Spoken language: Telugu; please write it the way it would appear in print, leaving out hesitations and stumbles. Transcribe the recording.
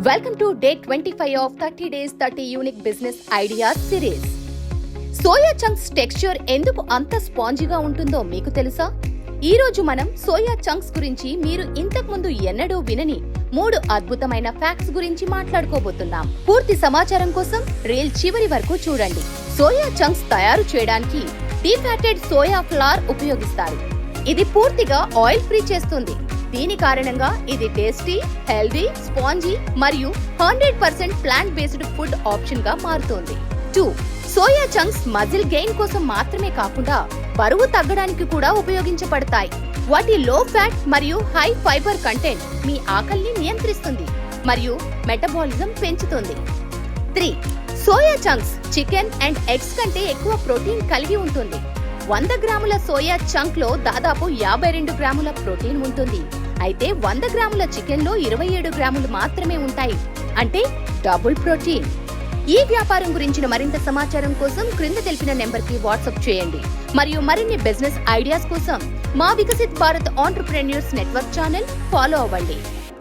Welcome to day 25 of 30 days 30 unique business ideas series. Soya chunks texture ఎందుకు అంత స్పాంజీగా ఉంటుందో మీకు తెలుసా? ఈ రోజు మనం సోయా చంక్స్ గురించి మీరు ఇంతకు ముందు ఎన్నడూ వినని 3 అద్భుతమైన ఫ్యాక్ట్స్ గురించి మాట్లాడుకోబోతున్నాం. పూర్తి సమాచారం కోసం రీల్ చివరి వరకు చూడండి. సోయా చంక్స్ తయారు చేయడానికి డీఫాటెడ్ సోయా ఫ్లవర్ ఉపయోగిస్తారు. ఇది పూర్తిగా ఆయిల్ ఫ్రీ చేస్తుంది. దీని కారణంగా ఇది టేస్టీ, హెల్దీ, స్పాంజీ మరియు 100% ప్లాంట్ బేస్డ్ ఫుడ్ ఆప్షన్ గా మారుతోంది. 2. సోయా చంక్స్ మజిల్ గెయిన్ కోసం మాత్రమే కాకుండా బరువు తగ్గడానికి కూడా ఉపయోగించబడతాయి. వాటి లో ఫ్యాట్ మరియు హై ఫైబర్ కంటెంట్ మీ ఆకలిని నియంత్రిస్తుంది మరియు మెటబాలిజం పెంచుతుంది. 3. Soya chunks chicken and eggs కంటే ఎక్కువ ప్రోటీన్ కలిగి ఉంటుంది. 100 గ్రాముల సోయా చంక్ లో దాదాపు 52 గ్రాముల ప్రోటీన్ ఉంటుంది. అయితే 100 గ్రాముల చికెన్ లో 27 గ్రాములు మాత్రమే ఉంటాయి. అంటే డబుల్ ప్రోటీన్. ఈ వ్యాపారం గురించిన మరింత సమాచారం కోసం క్రింద తెలిపిన నెంబర్ కి వాట్సాప్ చేయండి. మరియు మరిన్ని బిజినెస్ ఐడియాస్ కోసం మా Viksit Bharat entrepreneurs network channel follow అవ్వండి.